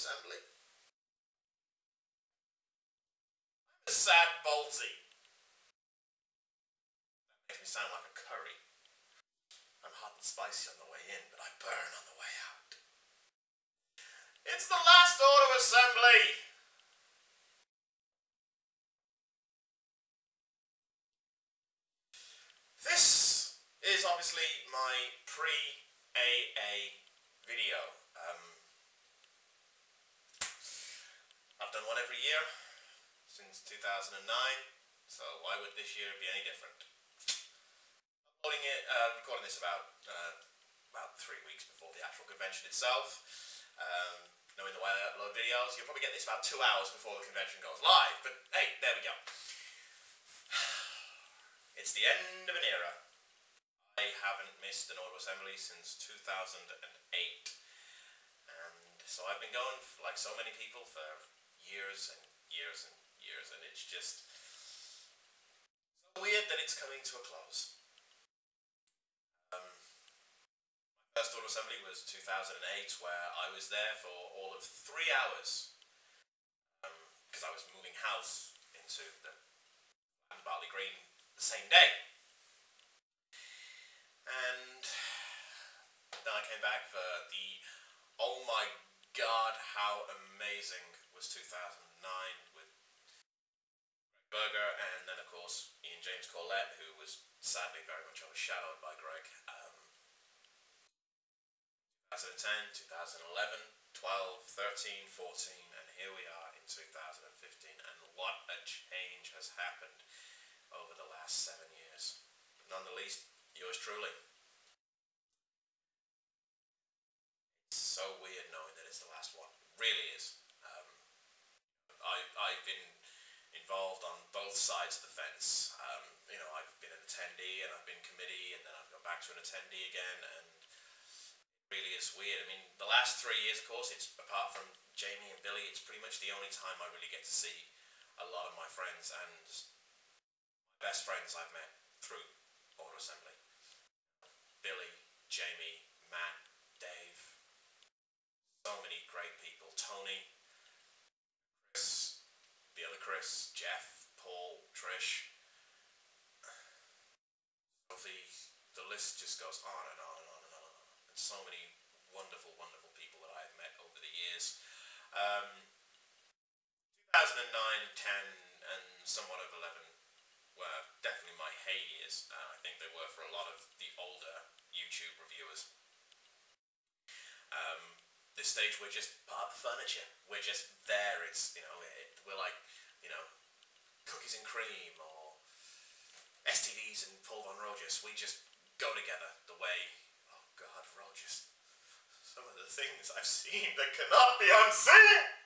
assembly. I'm a sad Balti. That makes me sound like a curry. I'm hot and spicy on the way in, but I burn on the way out. It's the last auto assembly! This is obviously my pre-AA video. I've done one every year since 2009, so why would this year be any different? Recording this about 3 weeks before the actual convention itself. Knowing the way I upload videos, you'll probably get this about 2 hours before the convention goes live, but hey, there we go. It's the end of an era. I haven't missed an auto assembly since 2008, and so I've been going, like so many people, for years and years and years, and it's just so weird that it's coming to a close. My first auto assembly was 2008, where I was there for all of 3 hours, because I was moving house into the Bartley Green the same day. And then I came back for the oh my god how amazing was 2009 with Greg Berger, and then of course Ian James Corlett, who was sadly very much overshadowed by Greg. 2010, 2011, 12, 13, 14, and here we are in 2015, and what a change has happened over the last 7 years. But none the least, yours truly. It's so weird knowing that it's the last one. It really is. I've been involved on both sides of the fence. I've been an attendee, and I've been committee, and then I've gone back to an attendee again, and it really is weird. I mean, the last 3 years, of course, it's, apart from Jamie and Billy, it's pretty much the only time I really get to see a lot of my friends, and my best friends I've met through auto assembly. Billy, Jamie, Matt, Dave, so many great people. Tony, Chris, the other Chris, Jeff, Paul, Trish, Sophie, the list just goes on and on and on and on and on. And so many wonderful, wonderful people that I've met over the years. 2009, 10, and somewhat of 11 were definitely my hey years. I think they were for a lot of the older YouTube reviewers. This stage, we're just part of the furniture. We're just there. It's, we're like, cookies and cream, or STDs and Paul Von Rojas. We just go together the way, oh God, Rojas. Some of the things I've seen that cannot be unseen!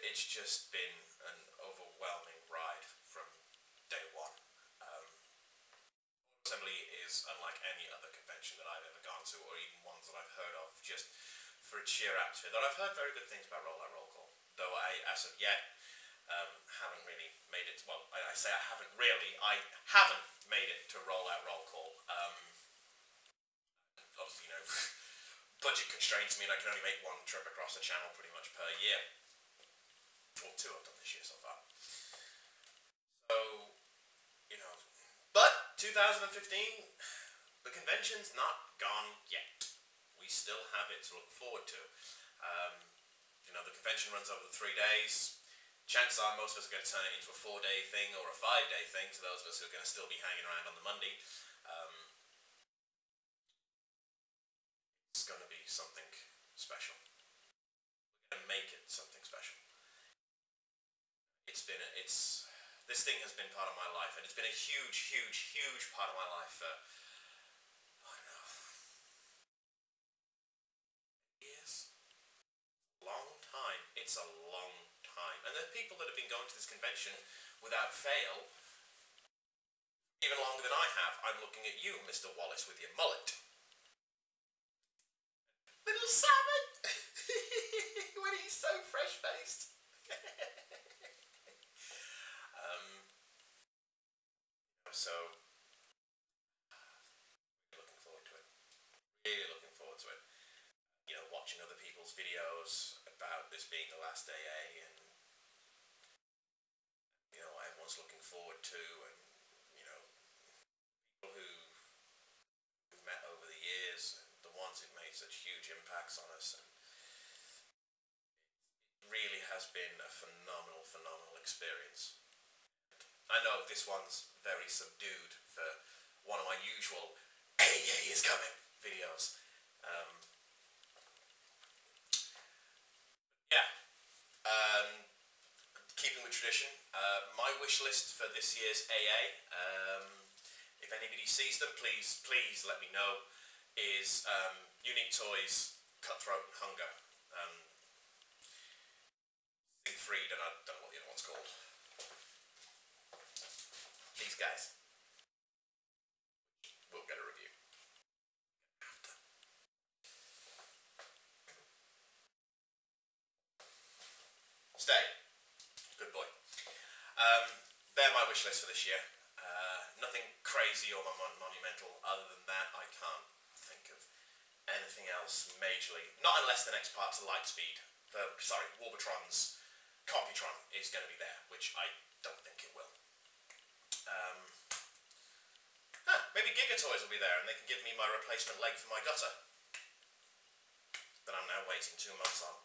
It's just been an overwhelming ride from day one. Assembly is unlike any other convention that I've ever gone to, or even ones that I've heard of, just for its sheer atmosphere. Though I've heard very good things about Roll Out Roll Call, though I, as of yet, haven't really made it. Well, I say I haven't really. I haven't made it to Roll Out Roll Call. Obviously, budget constraints mean I can only make one trip across the channel pretty much per year. Or 2 I've done this year so far. So, but 2015, the convention's not gone yet. We still have it to look forward to. The convention runs over the 3 days. Chances are most of us are going to turn it into a 4-day thing or a 5-day thing, to those of us who are going to still be hanging around on the Monday. It's going to be something special. We're going to make it something special. This thing has been part of my life, and it's been a huge, huge, huge part of my life for, I don't know, years? Long time. It's a long time. And there's people that have been going to this convention without fail even longer than I have. I'm looking at you, Mr. Wallace, with your mullet. Little salmon! When he's so fresh-faced. So, people's videos about this being the last AA, and what everyone's looking forward to, and people who've met over the years, and the ones who've made such huge impacts on us, and it really has been a phenomenal experience. I know this one's very subdued for one of my usual AA is coming videos. Yeah, keeping with tradition, my wish list for this year's AA, if anybody sees them, please let me know, is Unique Toys, Cutthroat and Hunger. Siegfried, and I don't know what the other one's called. These guys will get a review. Stay. Good boy. They're my wish list for this year. Nothing crazy or monumental. Other than that, I can't think of anything else majorly. Not unless the next part's Lightspeed. Warbotron's Computron is going to be there, which I don't think it will. Maybe Gigatoys will be there and they can give me my replacement leg for my gutter that I'm now waiting 2 months on.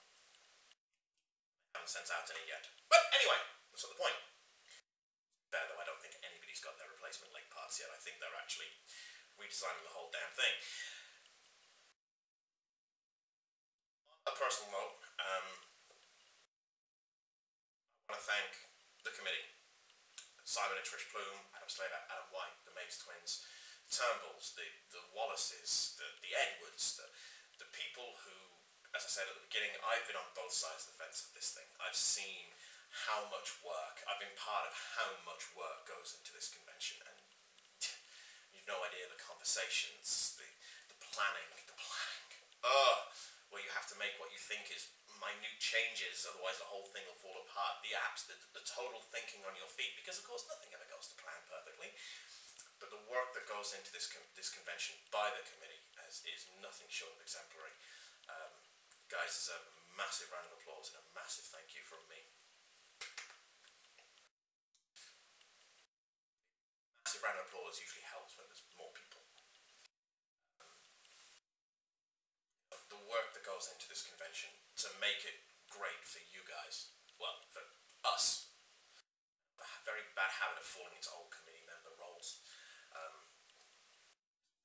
I haven't sent out any yet. But anyway, that's not the point. Fair though, I don't think anybody's got their replacement leg parts yet. I think they're actually redesigning the whole damn thing. On a personal note, I want to thank the committee. Simon and Trish Plume, Adam Slater, Adam White, the Mapes twins, Turnbulls, the Wallaces, the Edwards, the people who, as I said at the beginning, I've been on both sides of the fence of this thing. I've seen how much work, I've been part of how much work goes into this convention, and you've no idea the conversations, the planning, where you have to make what you think is minute changes, otherwise the whole thing will fall apart. The apps, the total thinking on your feet, because of course nothing ever goes to plan perfectly. But the work that goes into this convention by the committee is nothing short of exemplary. Guys, there's a massive round of applause and a massive thank you from me. Massive round of applause usually helps when there's more people. The work that goes into this convention to make it great for you guys, well, for us. A very bad habit of falling into old committee member roles.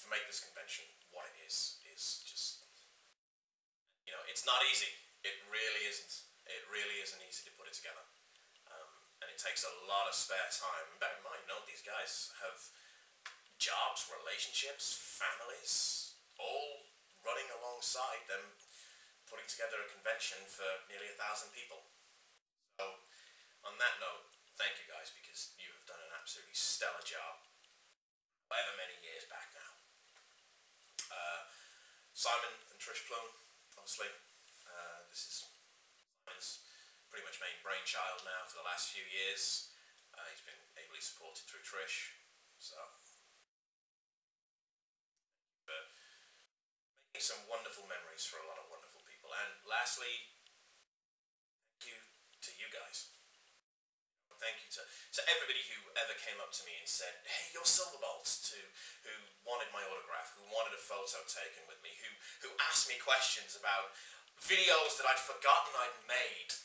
To make this convention what it is just, it's not easy. It really isn't. It really isn't easy to put it together. And it takes a lot of spare time. Bear in mind, these guys have jobs, relationships, families, all running alongside them, putting together a convention for nearly 1,000 people. So, on that note, thank you guys, because you have done an absolutely stellar job, however many years back now. Simon and Trish Plume, obviously, this is Simon's pretty much main brainchild now for the last few years. He's been ably supported through Trish, so making some wonderful memories for a lot of wonderful people. And lastly, thank you to you guys. Thank you to everybody who ever came up to me and said, hey, you're Silverbolts, who wanted my autograph, who wanted a photo taken with me, who asked me questions about videos that I'd forgotten I'd made.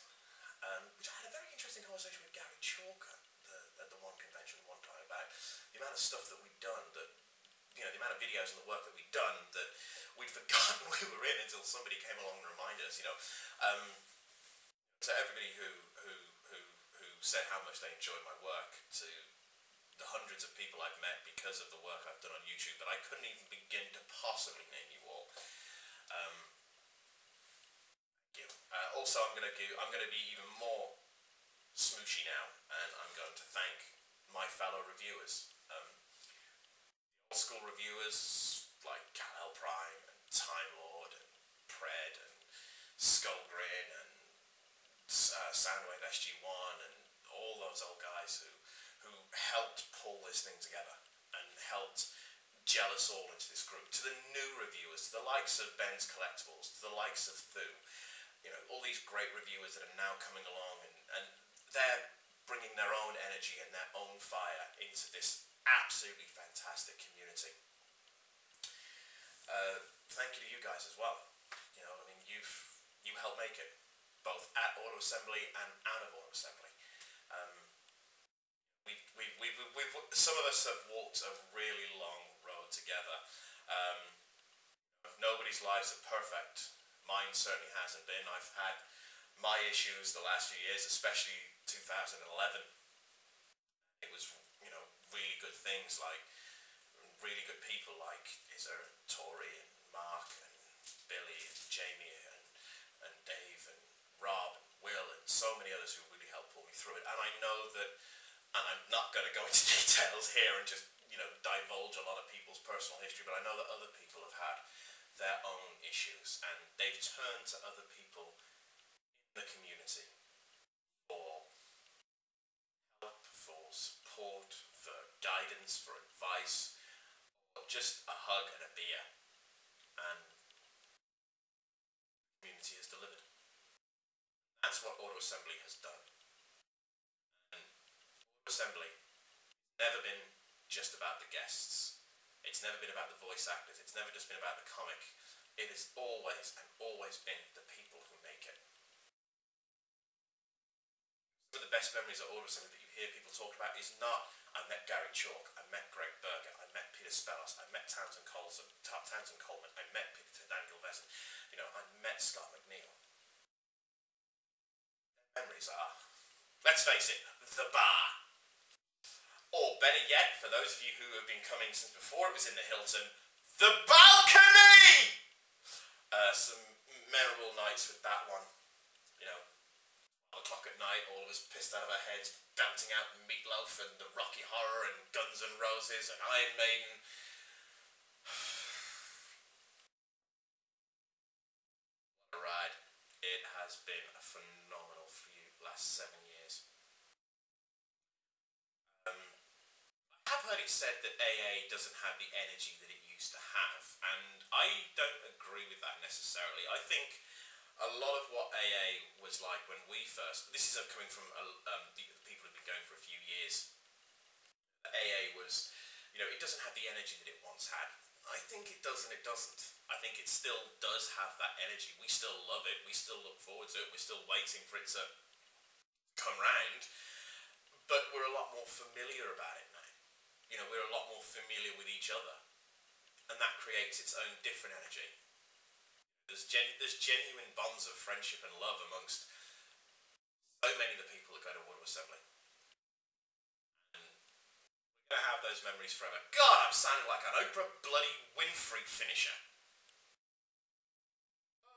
Which I had a very interesting conversation with Gary Chalker at the one convention one time about the amount of stuff that we'd done, that the amount of videos and the work that we'd done that we'd forgotten we were in until somebody came along and reminded us. To everybody who said how much they enjoyed my work, to the hundreds of people I've met because of the work I've done on YouTube that I couldn't even begin to possibly name you all. Thank you. Also, I'm going to be even more smoochy now, and I'm going to thank my fellow reviewers. The old school reviewers like Kal-El Prime and Time Lord and Pred and Skullgrin and Soundwave SG1 and all those old guys who helped pull this thing together and helped gel us all into this group. To the new reviewers, to the likes of Ben's Collectibles, to the likes of Thu, you know, all these great reviewers that are now coming along, and they're bringing their own energy and their own fire into this absolutely fantastic community. Thank you to you guys as well. You know, I mean, you helped make it, both at Auto Assembly and out of Auto Assembly. Some of us have walked a really long road together. Nobody's lives are perfect. Mine certainly hasn't been. I've had my issues the last few years, especially 2011. It was, you know, really good things like really good people like Izza and Tori and Mark and Billy and Jamie and Dave and Rob and Will and so many others who really helped pull me through it. And I know that, and I'm not going to go into details here and just, you know, divulge a lot of people's personal history, but I know that other people have had their own issues and they've turned to other people in the community for help, for support, for guidance, for advice, or just a hug and a beer. And the community has delivered. That's what Auto Assembly has done. And Auto Assembly has never been just about the guests. It's never been about the voice actors. It's never just been about the comic. It has always and always been the people who make it. Some of the best memories of Auto Assembly that you hear people talk about is not, I met Gary Chalk, I met Greg Berger, I met Peter Spellos, I met Townsend Coleman, I met Peter Daniel Vesson, you know, I met Scott McNeil. Their memories are, let's face it, the bar. Or better yet, for those of you who have been coming since before it was in the Hilton, the balcony! Some memorable nights with that one. You know, 12 o'clock at night, all of us pissed out of our heads, belting out Meatloaf and the Rocky Horror and Guns N' Roses and Iron Maiden. What a ride. It has been a phenomenal few last 7 years. I have heard it said that AA doesn't have the energy that it used to have, and I don't agree with that necessarily. I think a lot of what AA was like when we first, this is coming from the people who've been going for a few years, AA was, you know, it doesn't have the energy that it once had. I think it does and it doesn't. I think it still does have that energy. We still love it, we still look forward to it, we're still waiting for it to come round, but we're a lot more familiar about it now. You know, we're a lot more familiar with each other, and that creates its own different energy. There's genuine bonds of friendship and love amongst so many of the people that go to Auto Assembly. And we're going to have those memories forever. God, I'm sounding like an Oprah bloody Winfrey finisher.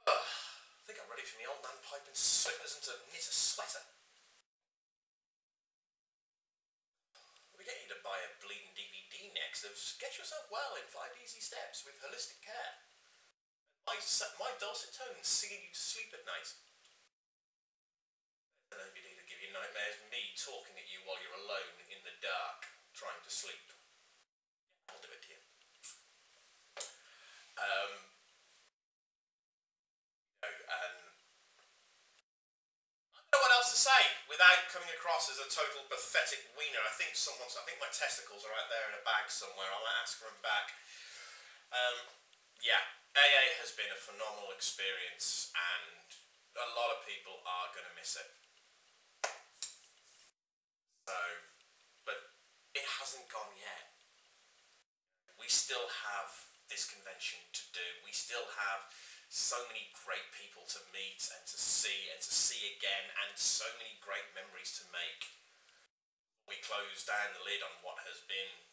I think I'm ready for my old man pipe and slippers and to knit a sweater. We get you to buy a bleeding DVD next of Get Yourself Well in 5 Easy Steps with Holistic Care. My dulcet tones singing you to sleep at night. I don't know if you need to give you nightmares, me talking at you while you're alone in the dark, trying to sleep. I'll do it to you. I don't know what else to say without coming across as a total pathetic wiener. I think my testicles are out there in a bag somewhere. I might ask for them back. Yeah, AA has been a phenomenal experience, and a lot of people are going to miss it. So, but it hasn't gone yet. We still have this convention to do. We still have so many great people to meet and to see again, and so many great memories to make. We close down the lid on what has been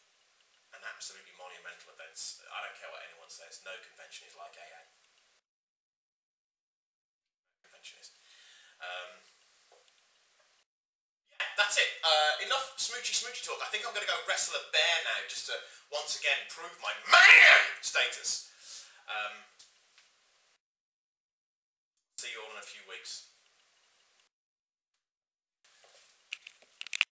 an absolutely monumental event. I don't care what anyone says, no convention is like AA. No convention is. Yeah, that's it. Enough smoochy talk. I think I'm going to go wrestle a bear now, just to once again prove my man status. See you all in a few weeks.